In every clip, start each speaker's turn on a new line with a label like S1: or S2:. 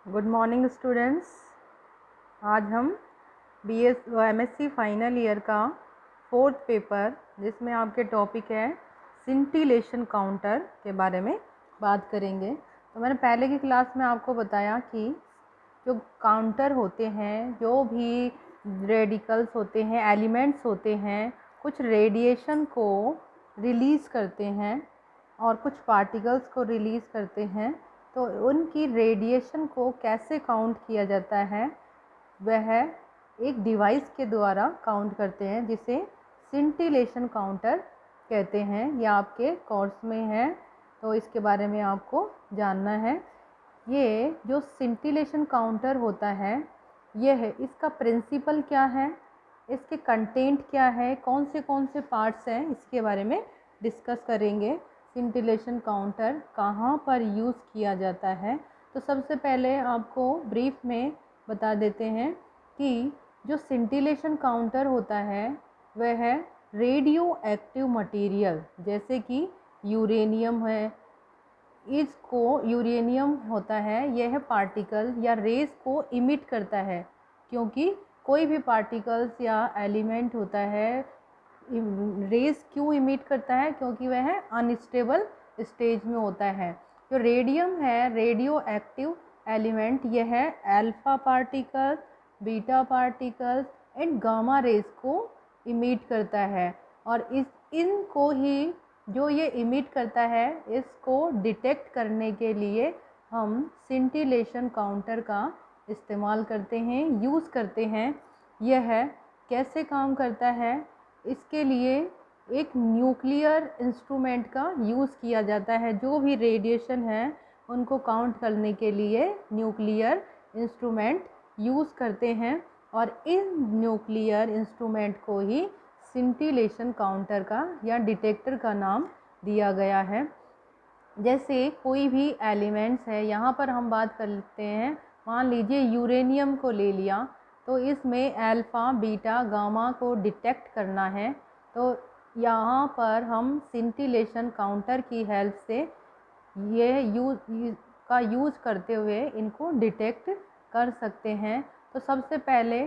S1: Good morning students. आज हम MSc final year का 4th पेपर जिसमें आपके टॉपिक है सिंटिलेशन काउंटर के बारे में बात करेंगे। तो मैंने पहले की क्लास में आपको बताया कि जो काउंटर होते हैं, जो भी रेडिकल्स होते हैं, एलिमेंट्स होते हैं, कुछ रेडिएशन को रिलीज़ करते हैं और कुछ पार्टिकल्स को रिलीज़ करते हैं। तो उनकी रेडिएशन को कैसे काउंट किया जाता है, वह एक डिवाइस के द्वारा काउंट करते हैं जिसे सिंटिलेशन काउंटर कहते हैं। यह आपके कोर्स में है तो इसके बारे में आपको जानना है। ये जो सिंटिलेशन काउंटर होता है, यह है, इसका प्रिंसिपल क्या है, इसके कंटेंट क्या है, कौन से पार्ट्स हैं, इसके बारे में डिस्कस करेंगे। सिंटिलेशन काउंटर कहाँ पर यूज़ किया जाता है, तो सबसे पहले आपको ब्रीफ में बता देते हैं कि जो सिंटिलेशन काउंटर होता है वह है रेडियो एक्टिव मटीरियल, जैसे कि यूरेनियम है। इसको यूरेनियम होता है, यह पार्टिकल या रेस को इमिट करता है, क्योंकि कोई भी पार्टिकल्स या एलिमेंट होता है रेस क्यों इमिट करता है, क्योंकि वह अनस्टेबल स्टेज में होता है। जो रेडियम है, रेडियो एक्टिव एलिमेंट, यह है alpha particle, beta particles and gamma rays को इमिट करता है। और इनको ही जो ये इमिट करता है, इसको डिटेक्ट करने के लिए हम सिंटिलेशन काउंटर का इस्तेमाल करते हैं, यूज़ करते हैं। यह कैसे काम करता है, इसके लिए एक न्यूक्लियर इंस्ट्रूमेंट का यूज़ किया जाता है। जो भी रेडिएशन है उनको काउंट करने के लिए न्यूक्लियर इंस्ट्रूमेंट यूज़ करते हैं, और इन न्यूक्लियर इंस्ट्रूमेंट को ही सिंटिलेशन काउंटर का या डिटेक्टर का नाम दिया गया है। जैसे कोई भी एलिमेंट्स है, यहाँ पर हम बात कर लेते हैं, मान लीजिए यूरेनियम को ले लिया, तो इसमें अल्फ़ा, बीटा, गामा को डिटेक्ट करना है। तो यहाँ पर हम सिंटिलेशन काउंटर की हेल्प से ये यूज़ करते हुए इनको डिटेक्ट कर सकते हैं। तो सबसे पहले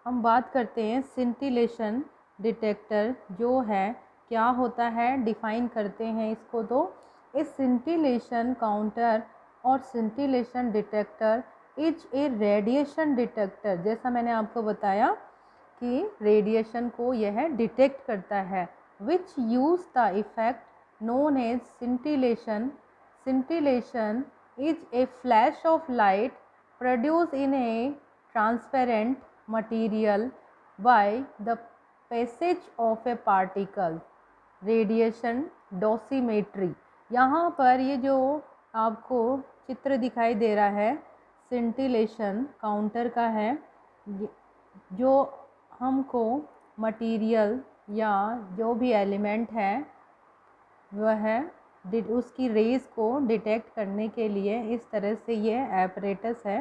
S1: हम बात करते हैं सिंटिलेशन डिटेक्टर जो है क्या होता है, डिफ़ाइन करते हैं इसको। तो इस सिंटिलेशन काउंटर और scintillation detector is a radiation detector, जैसा मैंने आपको बताया कि रेडिएशन को यह डिटेक्ट करता है, which use the effect known as scintillation. Scintillation is a flash of light produced in a transparent material by the passage of a particle. Radiation dosimetry। यहाँ पर ये जो आपको चित्र दिखाई दे रहा है सिंटिलेशन काउंटर का है, जो हमको मटीरियल या जो भी एलिमेंट है वह उसकी रेस को डिटेक्ट करने के लिए इस तरह से ये एपरेटस है,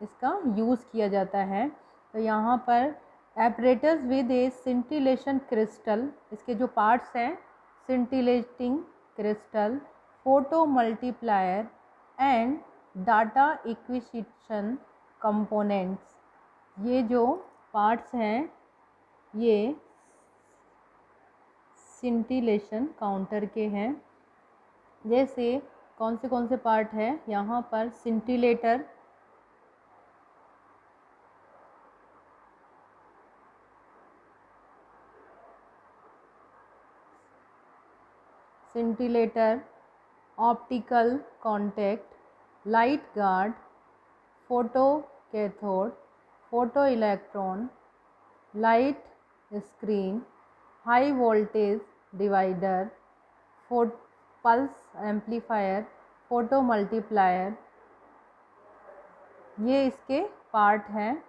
S1: इसका यूज़ किया जाता है। तो यहाँ पर apparatus with A scintillation crystal, इसके जो पार्ट्स हैं, scintillating crystal, photo multiplier and data acquisition components. ये जो पार्ट्स हैं ये सिंटिलेशन काउंटर के हैं। जैसे कौन से पार्ट है, यहाँ पर scintillator, optical contact, light guard, photo cathode, photo electron, light screen, high voltage divider, pulse amplifier, photo multiplier, ये इसके पार्ट हैं।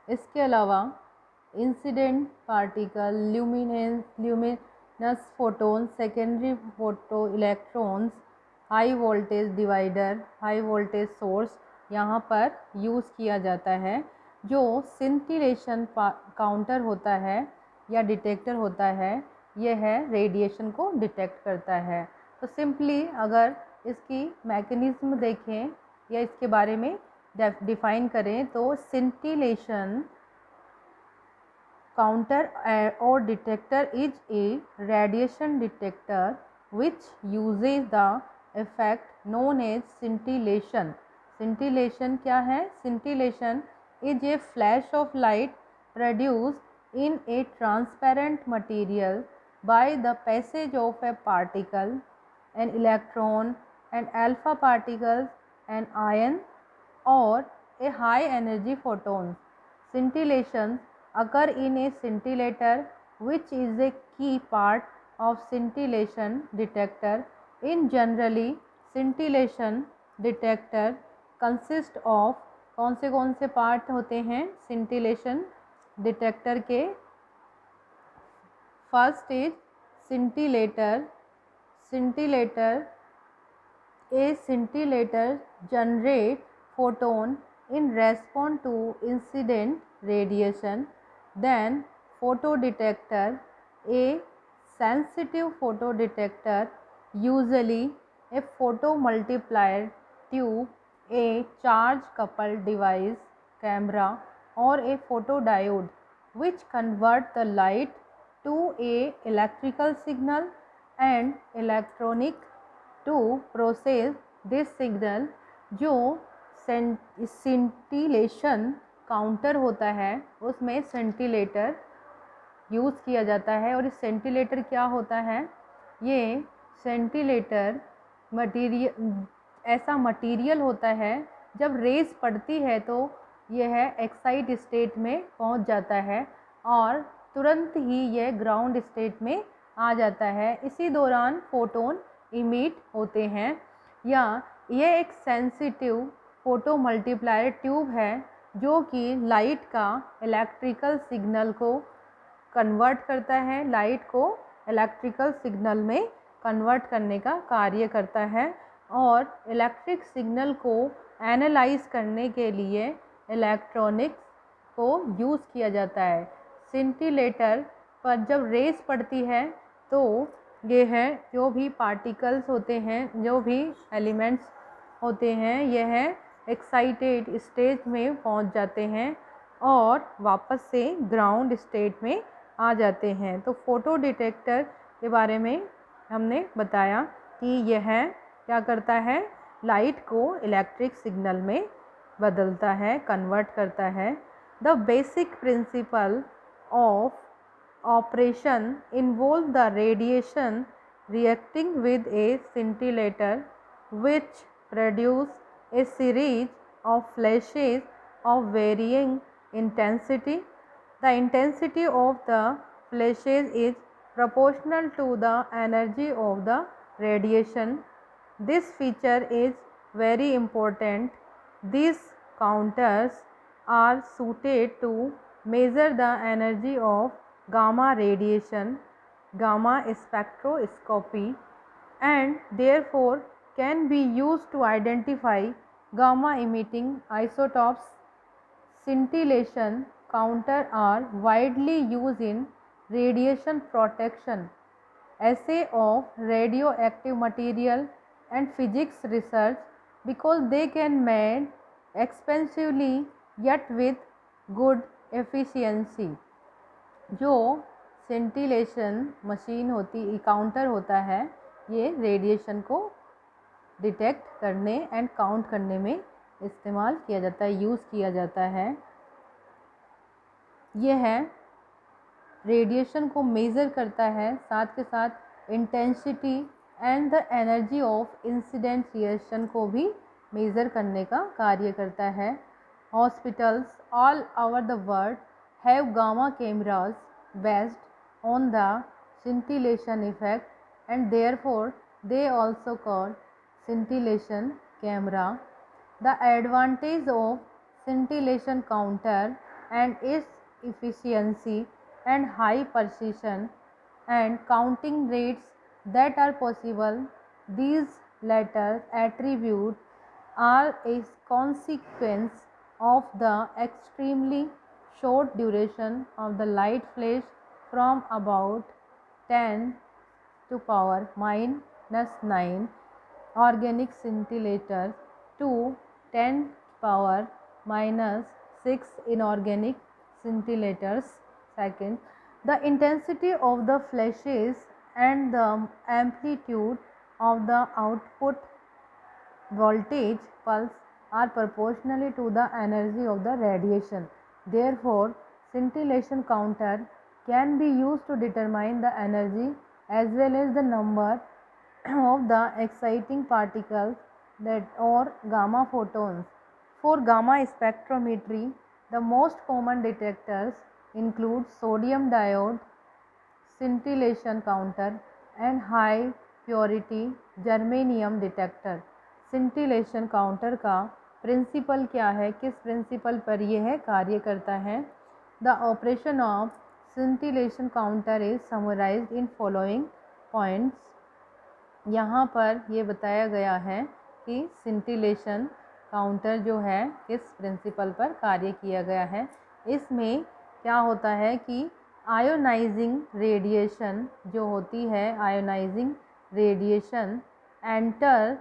S1: इसके अलावा incident particle, luminous photon, secondary photo electrons, high voltage divider, high voltage source यहाँ पर use किया जाता है। जो सिंटिलेशन काउंटर होता है या डिटेक्टर होता है, यह रेडिएशन को डिटेक्ट करता है। तो सिंपली अगर इसकी मैकेनिज्म देखें या इसके बारे में डिफाइन करें तो सिंटिलेशन काउंटर और detector is a radiation detector which uses the effect known as scintillation. Scintillation क्या है? Scintillation is a flash of light produced in a transparent material by the passage of a particle, an electron, an alpha particles, an ion or a high energy photons. Scintillations occur in a scintillator, which is a key part of scintillation detector. In generally, scintillation detector consist of कौन से part होते हैं scintillation detector के? First is scintillator. A scintillator generate photon in response to incident radiation. Then photodetector, a sensitive photodetector, usually a photomultiplier tube, a charge coupled device, camera or a photodiode, which convert the light to a electrical signal and electronic to process this signal. जो scintillation counter होता है उसमें सेंटिलेटर use किया जाता है। और इस सेंटिलेटर क्या होता है? ये सेंटिलेटर ऐसा मटेरियल होता है जब रेज पड़ती है तो यह एक्साइट स्टेट में पहुंच जाता है और तुरंत ही यह ग्राउंड स्टेट में आ जाता है। इसी दौरान फोटोन इमिट होते हैं। या यह एक सेंसिटिव फोटो मल्टीप्लायर ट्यूब है जो कि लाइट का इलेक्ट्रिकल सिग्नल को कन्वर्ट करता है, लाइट को इलेक्ट्रिकल सिग्नल में कन्वर्ट करने का कार्य करता है। और इलेक्ट्रिक सिग्नल को एनालाइज करने के लिए इलेक्ट्रॉनिक्स को यूज़ किया जाता है। सिंटिलेटर पर जब रेस पड़ती है तो ये है जो भी पार्टिकल्स होते हैं, जो भी एलिमेंट्स होते हैं, यह एक्साइटेड स्टेज में पहुंच जाते हैं और वापस से ग्राउंड स्टेट में आ जाते हैं। तो फोटो डिटेक्टर के बारे में हमने बताया कि यह क्या करता है? लाइट को इलेक्ट्रिक सिग्नल में बदलता है, कन्वर्ट करता है। The basic principle of operation involve the radiation reacting with a scintillator which produce a series of flashes of varying intensity. The intensity of the flashes is proportional to the energy of the radiation. This feature is very important. These counters are suited to measure the energy of gamma radiation, gamma spectroscopy, and therefore can be used to identify gamma emitting isotopes. Scintillation counters are widely used in radiation protection, assay of radioactive material and physics research because they can made expensively yet with good efficiency. जो scintillation machine counter होता है, ये radiation को detect करने and count करने में इस्तेमाल किया जाता है, यूज़ किया जाता है। यह रेडिएशन को मेज़र करता है, साथ के साथ intensity and the energy of incident reaction को भी मेज़र करने का कार्य करता है। Hospitals all over the world have gamma cameras based on the scintillation effect and therefore they also called scintillation camera. The advantage of scintillation counter and its efficiency and high precision and counting rates that are possible, these latter attributes are a consequence of the extremely short duration of the light flash from about 10 to power minus 9 organic scintillators to 10 power minus 6 inorganic scintillators. Second, the intensity of the flashes and the amplitude of the output voltage pulse are proportionally to the energy of the radiation. Therefore, scintillation counter can be used to determine the energy as well as the number of the exciting particles that or gamma photons. For gamma spectrometry, the most common detectors include sodium diode, scintillation counter and high purity germanium detector. scintillation counter का principal क्या है, किस principal पर यह कार्य करता है? The operation of scintillation counter is summarised in following points. यहाँ पर ये बताया गया है कि scintillation काउंटर जो है किस प्रिंसिपल पर कार्य किया गया है. इसमें क्या होता है कि आयोनाइजिंग रेडिएशन जो होती है, ionising radiation enter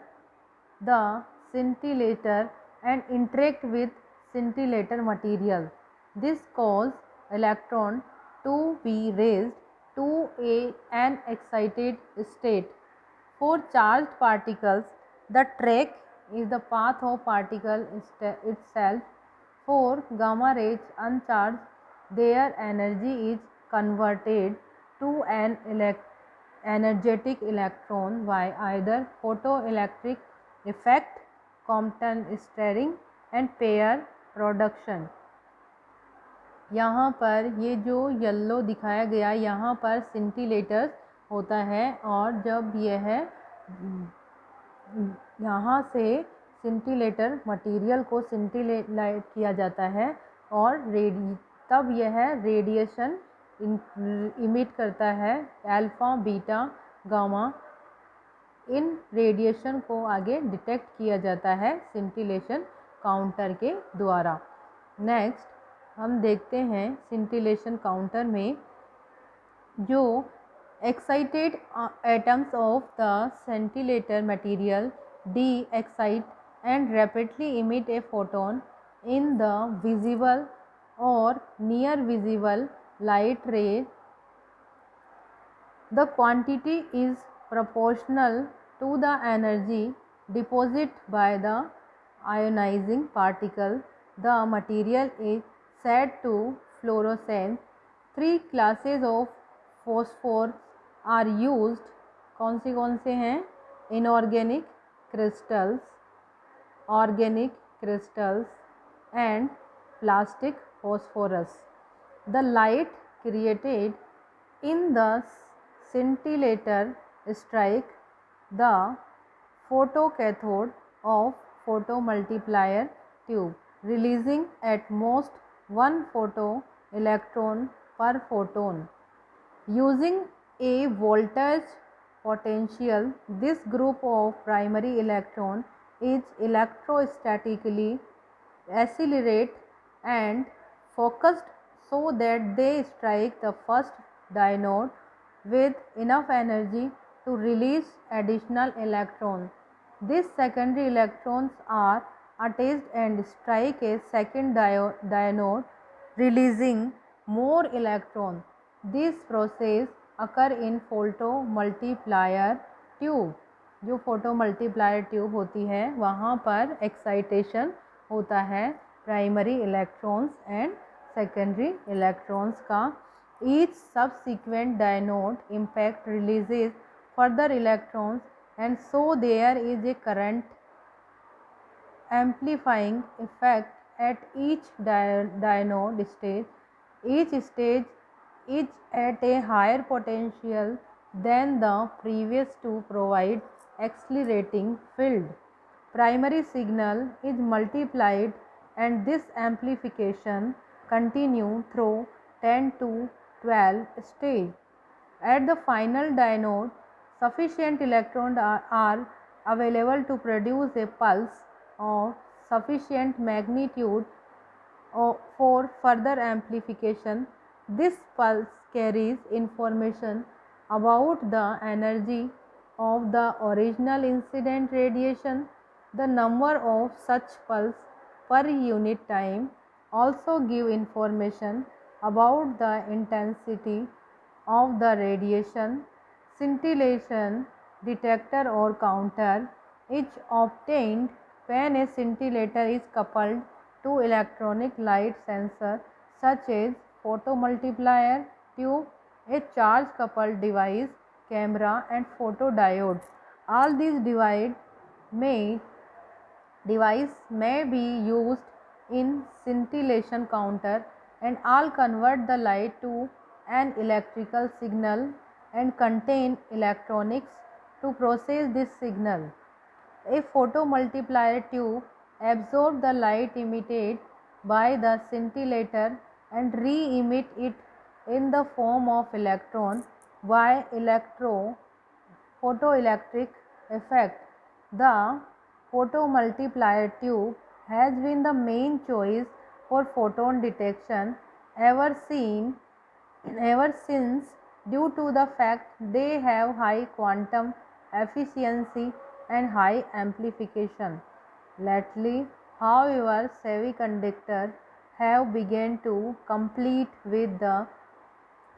S1: the scintillator and interact with scintillator material. This cause electron to be raised to an excited state. For charged particles, the track is the path of particle itself. For gamma rays uncharged, their energy is converted to an energetic electron by either photoelectric effect, Compton stirring and pair production. यहाँ पर ये जो yellow दिखाया गया, यहाँ पर स्सिंटिलेटर्स होता है और जब यह यहाँ से स्सिंटिलेटर मटेरियल को स्सिंटिलेट किया जाता है और तब यह रेडिएशन इमिट करता है, अल्फ़ा बीटा गामा. इन रेडिएशन को आगे डिटेक्ट किया जाता है स्सिंटिलेशन काउंटर के द्वारा. नेक्स्ट हम देखते हैं स्सिंटिलेशन काउंटर में जो excited atoms of the scintillator material de-excite and rapidly emit a photon in the visible or near visible light ray. The quantity is proportional to the energy deposited by the ionizing particle. The material is said to fluorescent. Three classes of phosphor are used. कौन से हैं? Inorganic crystals, organic crystals and plastic phosphorus. The light created in the scintillator strike the photocathode of photomultiplier tube, releasing at most one photoelectron per photon. Using a voltage potential, this group of primary electron is electrostatically accelerated and focused so that they strike the first dynode with enough energy to release additional electrons. These secondary electrons are attached and strike a second dynode, releasing more electrons. This process occur in photomultiplier tube. जो photomultiplier tube होती है वहाँ पर excitation होता है primary electrons and secondary electrons का. Each subsequent dynode impact releases further electrons and so there is a current amplifying effect at each dynode stage. Each stage is at a higher potential than the previous to provide accelerating field. Primary signal is multiplied and this amplification continue through 10 to 12 stage. At the final dynode, sufficient electrons are available to produce a pulse of sufficient magnitude for further amplification. This pulse carries information about the energy of the original incident radiation. The number of such pulses per unit time also give information about the intensity of the radiation. Scintillation detector or counter is obtained when a scintillator is coupled to electronic light sensor such as photomultiplier tube, a charge coupled device, camera and photodiode. All these may device may be used in scintillation counter and all convert the light to an electrical signal and contain electronics to process this signal. A photomultiplier tube absorbs the light emitted by the scintillator and re-emit it in the form of electron by photoelectric effect. The photomultiplier tube has been the main choice for photon detection ever since due to the fact they have high quantum efficiency and high amplification. Lately, however, semiconductors have begun to compete with the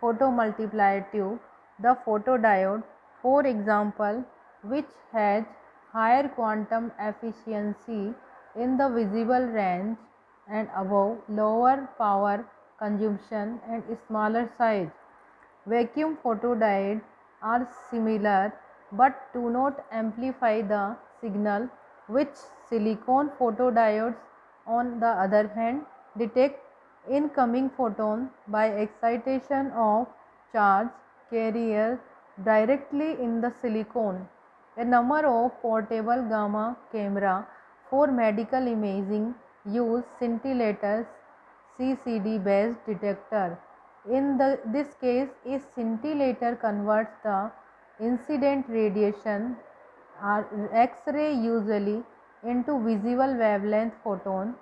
S1: photomultiplier tube, the photodiode, for example, which has higher quantum efficiency in the visible range and above lower power consumption and smaller size. Vacuum photodiodes are similar but do not amplify the signal, which silicon photodiodes, on the other hand, detect incoming photons by excitation of charge carriers directly in the silicon. A number of portable gamma camera for medical imaging use scintillators CCD based detector. In this case, a scintillator converts the incident radiation X-ray usually into visible wavelength photon,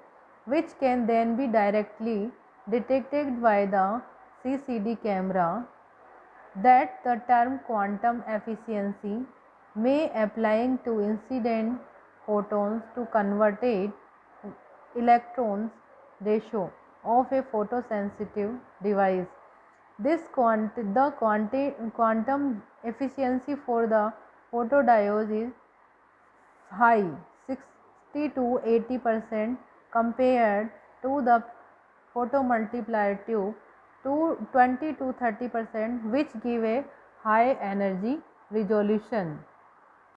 S1: which can then be directly detected by the CCD camera. That the term quantum efficiency may applying to incident photons to converted electrons ratio of a photosensitive device. Quantum efficiency for the photodiodes is high, 60 to 80% compared to the photomultiplier tube, to 20 to 30%, which give a high energy resolution.